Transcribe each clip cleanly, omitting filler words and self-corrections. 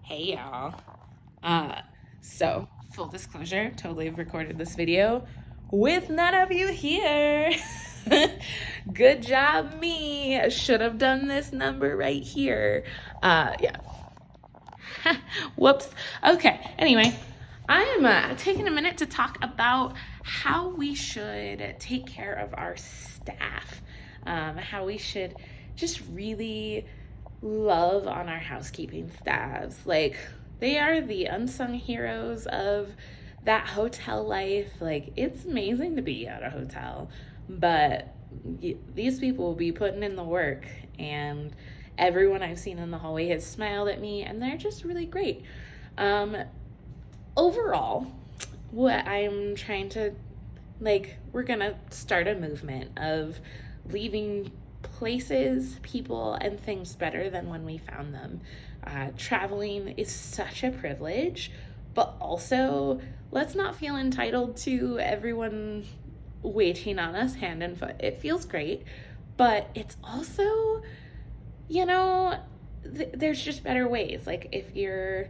Hey y'all. So full disclosure, totally recorded this video with none of you here. Good job me. Should have done this number right here. Yeah. Whoops. Okay, anyway, I am taking a minute to talk about how we should take care of our staff, how we should just really love on our housekeeping staffs. Like, they are the unsung heroes of that hotel life. Like, it's amazing to be at a hotel, but these people will be putting in the work, and everyone I've seen in the hallway has smiled at me, and they're just really great. Overall, what I'm trying to, we're gonna start a movement of leaving places, people, and things better than when we found them. Traveling is such a privilege, but also let's not feel entitled to everyone waiting on us hand and foot. It feels great, but it's also, there's just better ways. Like, if you're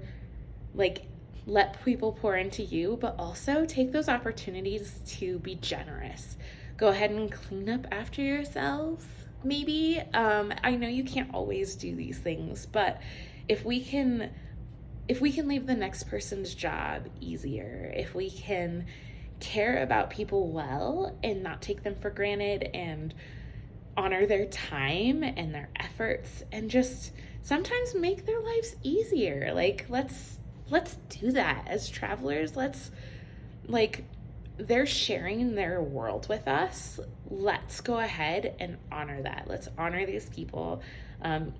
let people pour into you, but also take those opportunities to be generous. Go ahead and clean up after yourselves, maybe. I know you can't always do these things, but if we can leave the next person's job easier, if we can care about people well and not take them for granted and honor their time and their efforts and just sometimes make their lives easier. Let's do that as travelers. They're sharing their world with us. Let's go ahead and honor that. Let's honor these people,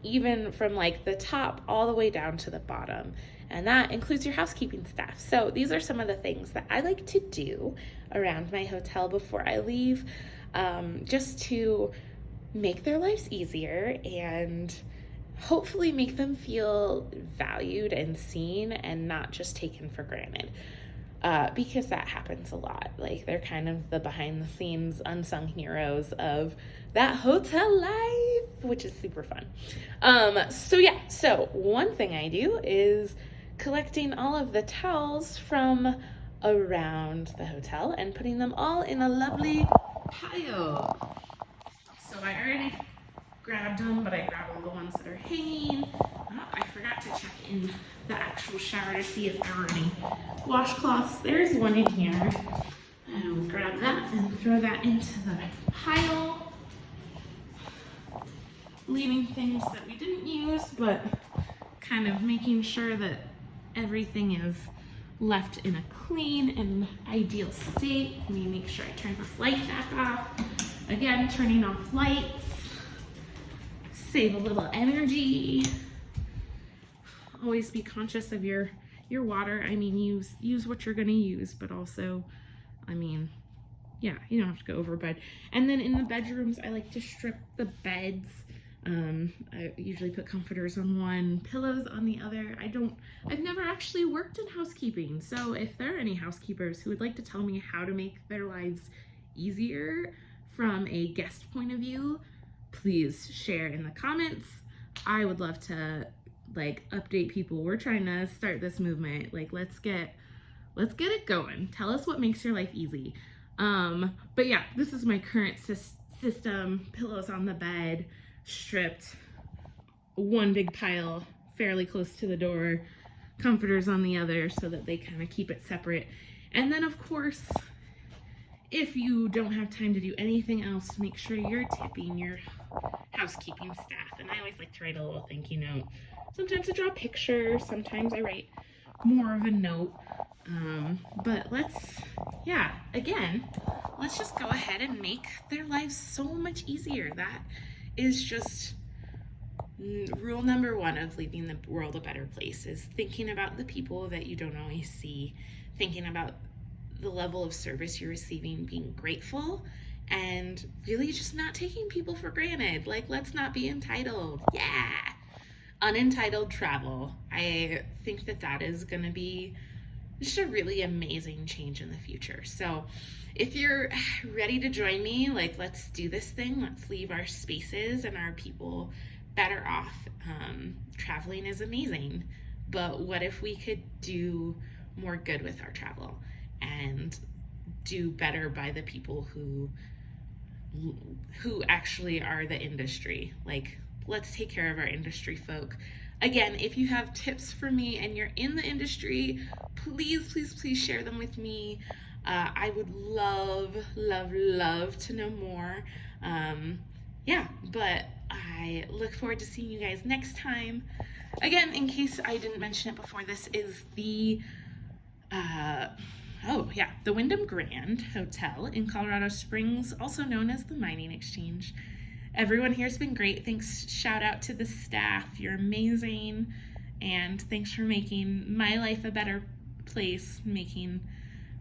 even from the top all the way down to the bottom. And that includes your housekeeping staff. So these are some of the things that I like to do around my hotel before I leave, just to make their lives easier and hopefully make them feel valued and seen and not just taken for granted, because that happens a lot. They're kind of the behind the scenes unsung heroes of that hotel life, which is super fun. So one thing I do is collecting all of the towels from around the hotel and putting them all in a lovely pile. So I already grabbed them, but I grabbed all the ones that are hanging. I forgot to check in the actual shower to see if there were any washcloths. There's one in here. I will grab that and throw that into the pile, leaving things that we didn't use, but kind of making sure that everything is left in a clean and ideal state. Let me make sure I turn this light back off. Again, turning off lights. Save a little energy. Always be conscious of your water. I mean, use what you're gonna use, but also, yeah, you don't have to go overboard. And then in the bedrooms, I like to strip the beds. I usually put comforters on one, pillows on the other. I've never actually worked in housekeeping, so if there are any housekeepers who would like to tell me how to make their lives easier from a guest point of view, please share in the comments. I would love to update people. We're trying to start this movement. Let's get it going. Tell us what makes your life easy. But yeah, this is my current system. Pillows on the bed, stripped, one big pile fairly close to the door, comforters on the other so that they kind of keep it separate. And then of course, if you don't have time to do anything else, make sure you're tipping your housekeeping staff. And I always like to write a little thank you note. Sometimes I draw pictures, sometimes I write more of a note. But let's just go ahead and make their lives so much easier. That is just rule number one of leaving the world a better place, is thinking about the people that you don't always see, thinking about the level of service you're receiving, being grateful, and really just not taking people for granted. Let's not be entitled. Yeah. Unentitled travel. I think that is going to be just a really amazing change in the future. So if you're ready to join me, let's do this thing. Let's leave our spaces and our people better off. Traveling is amazing. but what if we could do more good with our travel and do better by the people who actually are the industry? Like, let's take care of our industry folk. Again, if you have tips for me and you're in the industry, please, please, please share them with me. I would love, love, love to know more. Yeah, but I look forward to seeing you guys next time. Again, in case I didn't mention it before, this is the the Wyndham Grand Hotel in Colorado Springs, also known as the Mining Exchange. Everyone here has been great. Thanks, shout out to the staff. You're amazing. And thanks for making my life a better place, making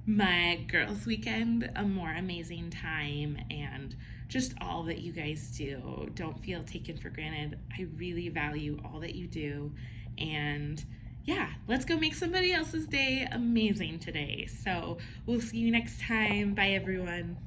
my girls' weekend a more amazing time, and just all that you guys do. Don't feel taken for granted. I really value all that you do. And yeah, let's go make somebody else's day amazing today. So we'll see you next time. Bye, everyone.